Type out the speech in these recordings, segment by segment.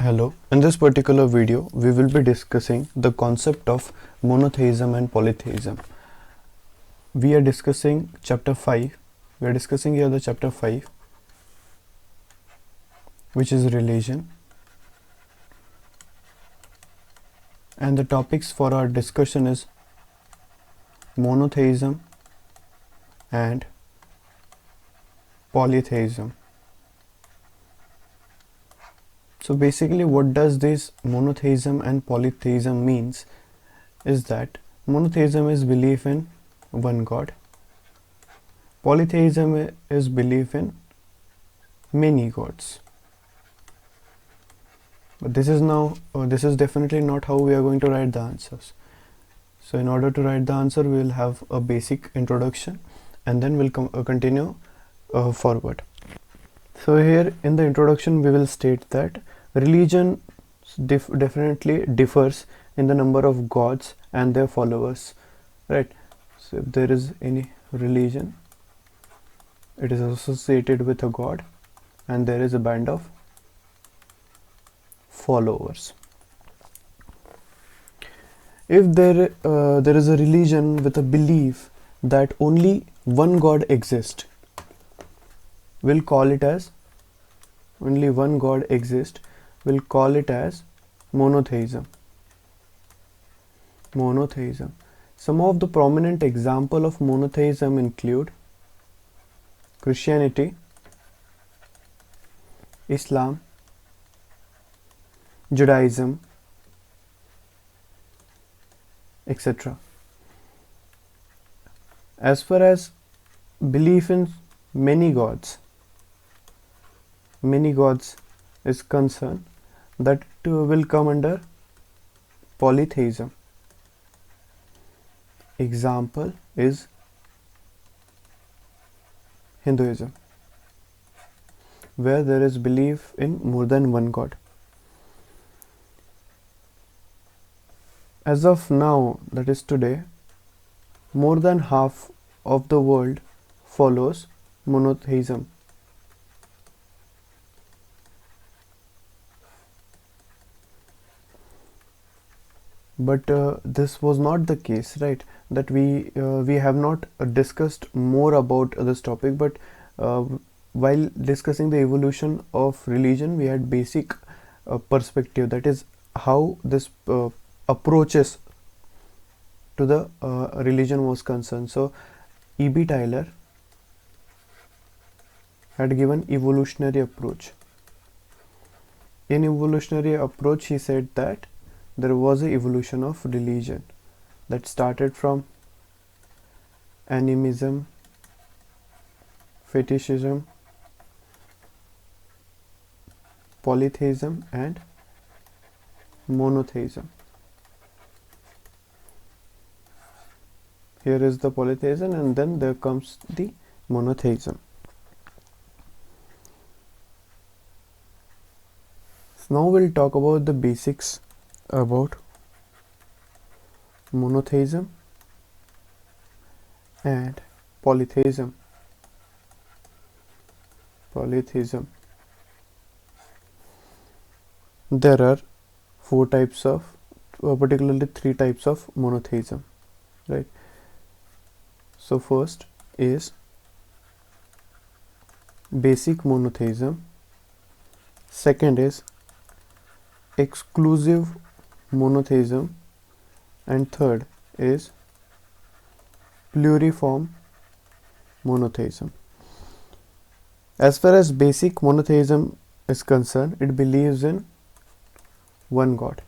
Hello, in this particular video we will be discussing the concept of monotheism and polytheism. We are discussing chapter 5. We are discussing here the chapter 5, which is religion, and the topics for our discussion is monotheism and polytheism. So basically what does this monotheism and polytheism means is that monotheism is belief in one God. Polytheism is belief in many gods. But this is definitely not how we are going to write the answers. So in order to write the answer, we will have a basic introduction and then we'll continue forward. So here in the introduction we will state that religion definitely differs in the number of gods and their followers, right? So if there is any religion, it is associated with a god and there is a band of followers. If there is a religion with a belief that only one god exists, we'll call it as only one god exists, we'll call it as monotheism. Monotheism. Some of the prominent example of monotheism include Christianity, Islam, Judaism, etc. As far as belief in many gods is concerned, that will come under polytheism. Example is Hinduism, where there is belief in more than one god. As of now, that is today, more than half of the world follows monotheism. But this was not the case, right? That we have not discussed more about this topic, but while discussing the evolution of religion, we had basic perspective, that is how this approaches to the religion was concerned. So E.B. Tylor had given evolutionary approach. In evolutionary approach, he said that there was an evolution of religion that started from animism, fetishism, polytheism and monotheism. Here is the polytheism and then there comes the monotheism. So now we'll talk about the basics about monotheism and polytheism. There are particularly three types of monotheism, right? So first is basic monotheism, second is exclusive monotheism, and third is pluriform monotheism. As far as basic monotheism is concerned, it believes in one god.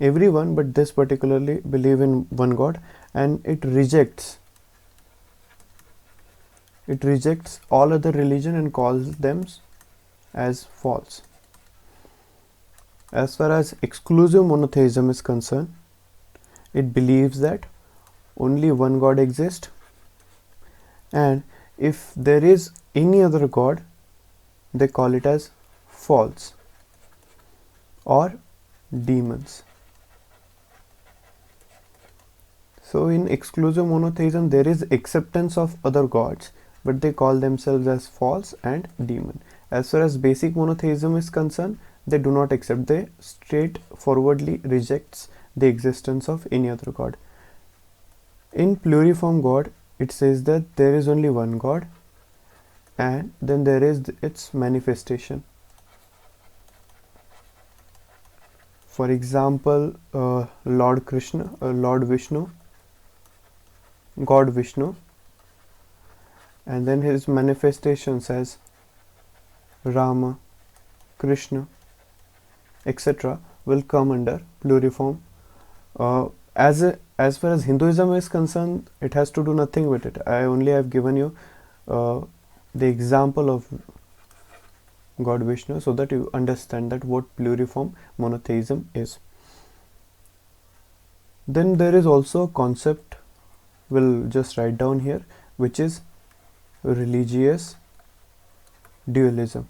Everyone but this particularly believe in one god, and it rejects all other religion and calls them as false. As far as exclusive monotheism is concerned, it believes that only one god exists, and if there is any other god, they call it as false or demons. So in exclusive monotheism, there is acceptance of other gods, but they call themselves as false and demon. As far as basic monotheism is concerned, they do not accept, they straightforwardly rejects the existence of any other god. In pluriform God, it says that there is only one God, and then there is its manifestation. For example, Lord Krishna, Lord Vishnu, God Vishnu, and then his manifestations as Rama, Krishna, etc. will come under pluriform. As far as Hinduism is concerned, it has to do nothing with it. I only have given you the example of God Vishnu so that you understand that what pluriform monotheism is. Then there is also a concept, we'll just write down here, which is religious dualism.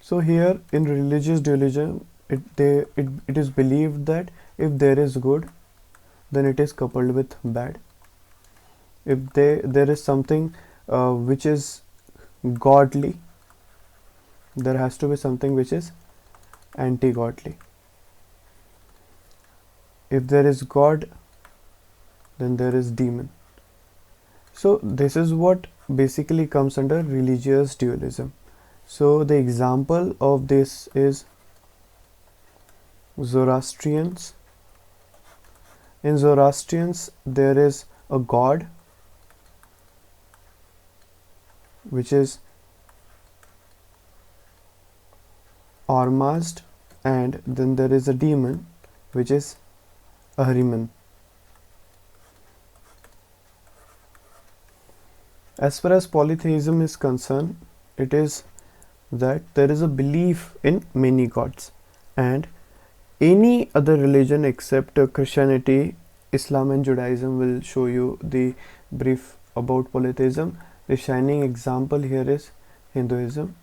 So here in religious dualism, it is believed that if there is good, then it is coupled with bad. If there is something which is godly, there has to be something which is anti-godly. If there is God, then there is demon. So this is what basically comes under religious dualism. So the example of this is Zoroastrians. In Zoroastrians, there is a god which is Ormazd, and then there is a demon which is Ahriman. As far as polytheism is concerned, it is that there is a belief in many gods, and any other religion except Christianity, Islam and Judaism will show you the brief about polytheism. The shining example here is Hinduism.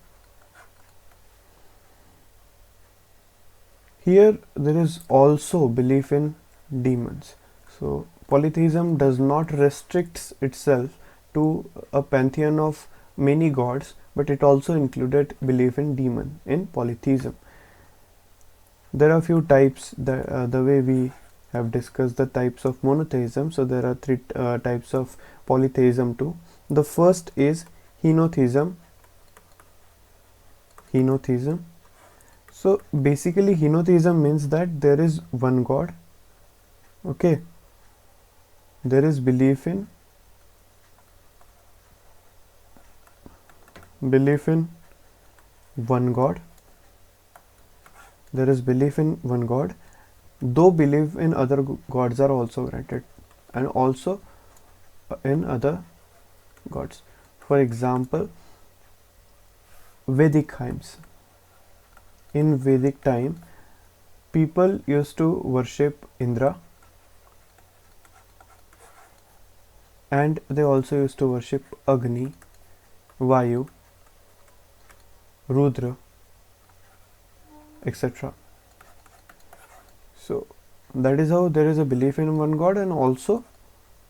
Here there is also belief in demons. So polytheism does not restrict itself to a pantheon of many gods, but it also included belief in demon in polytheism. There are few types, the way we have discussed the types of monotheism, so there are three types of polytheism too. The first is henotheism. So basically henotheism means that there is one god. Okay, there is belief in one god. There is belief in one god, though belief in other gods are also granted, and also in other gods. For example, Vedic hymns. In Vedic time, people used to worship Indra, and they also used to worship Agni, Vayu, Rudra, etc. So that is how there is a belief in one god and also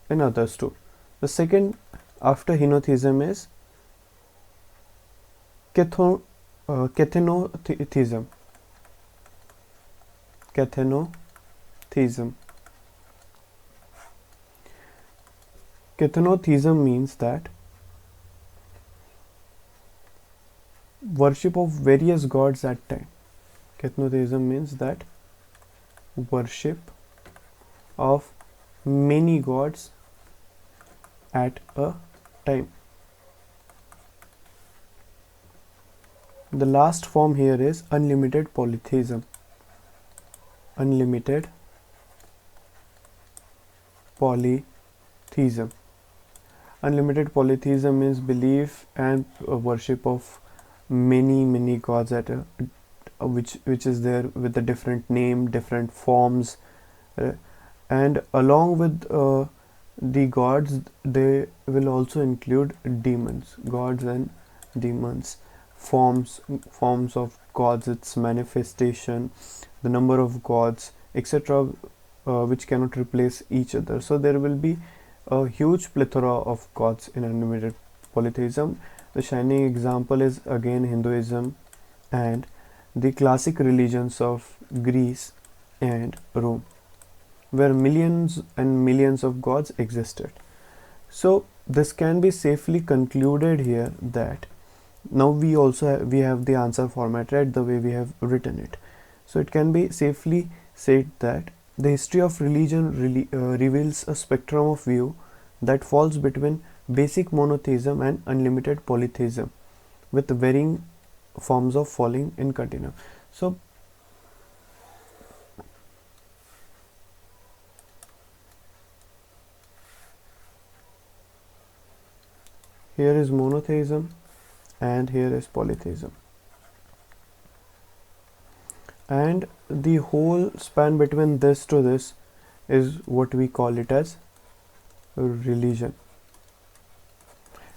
in others too. The second after henotheism is Cathenotheism. Cathenotheism means that worship of various gods at time. Cathenotheism means that worship of many gods at a time. The last form here is unlimited polytheism. Unlimited polytheism. Unlimited polytheism means belief and worship of many gods at a which is there with a different name, different forms, and along with the gods, they will also include demons, gods and demons, forms of gods, its manifestation, the number of gods, etc., which cannot replace each other. So there will be a huge plethora of gods in unlimited polytheism. The shining example is again Hinduism, and the classic religions of Greece and Rome, where millions and millions of gods existed. So this can be safely concluded here that now we have the answer formatted the way we have written it. So it can be safely said that the history of religion reveals a spectrum of view that falls between basic monotheism and unlimited polytheism, with varying forms of falling in continuum. So here is monotheism and here is polytheism, and the whole span between this to this is what we call it as religion,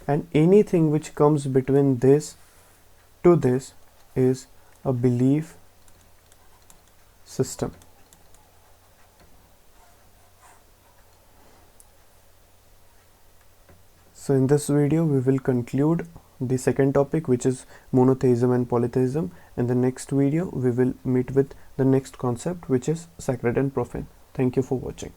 and anything which comes between this to this is a belief system. So in this video we will conclude the second topic, which is monotheism and polytheism. In the next video we will meet with the next concept, which is sacred and profane. Thank you for watching.